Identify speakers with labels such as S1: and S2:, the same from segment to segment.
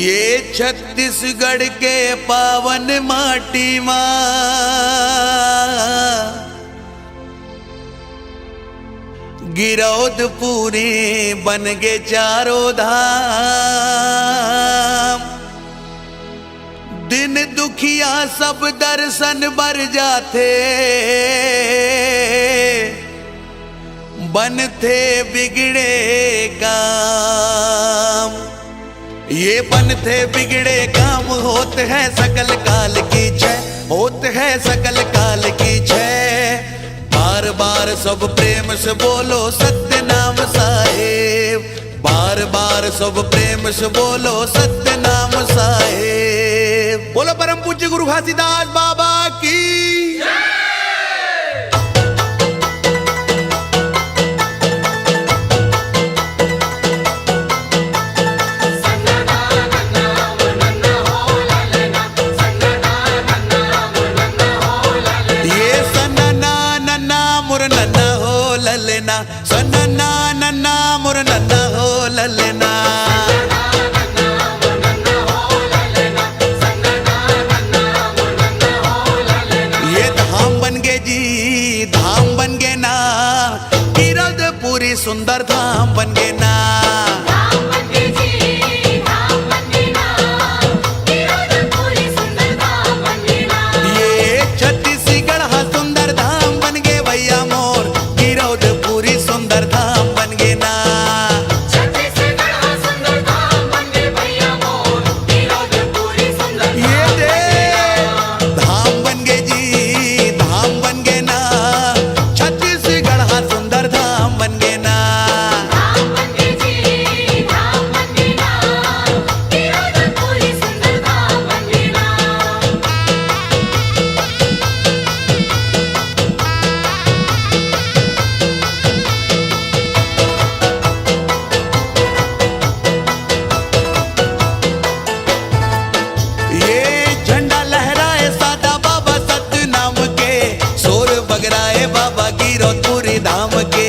S1: ये छत्तीसगढ़ के पावन माटी माँ गिरौद पूरी बन गे चारों धाम। दिन दुखिया सब दर्शन बर जाते बनते बिगड़े काम। ये बनते बिगड़े काम होते हैं सकल काल की जय, होते हैं सकल काल की जय। बार बार सब प्रेम से बोलो सत्य नाम साहेब, बार बार सब प्रेम से बोलो सत्य नाम साहेब। बोलो परम पूज्य गुरु घासीदास बाबा की। सन्ना नन्ना मुर नन्ना हो ललना, ये धाम बन गए जी, धाम बन गए ना, गिरौद पूरी सुंदर धाम बन गए ना। धाम के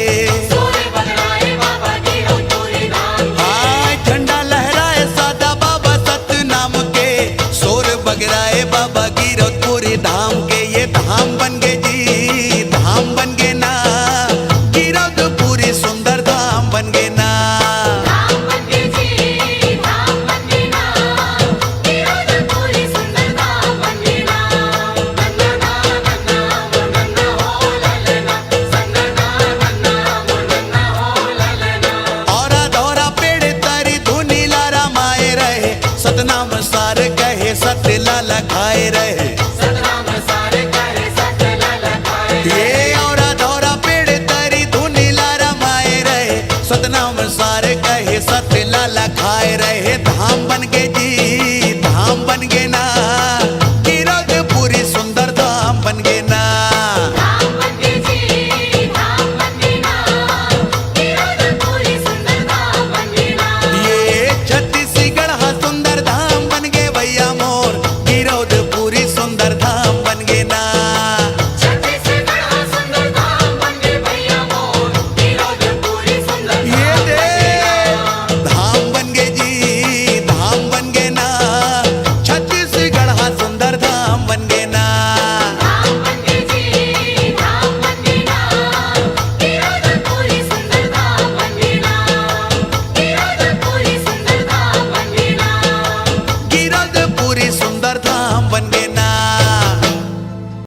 S1: हाँ झंडा लहराए सादा बाबा सत नाम के, सोर बगराए बाबा गिरौदपुरी धाम के। ये धाम बन गए जी, धाम बन गए ना, गिरौदपुरी सुंदर धाम बन गए ना। सतनाम सार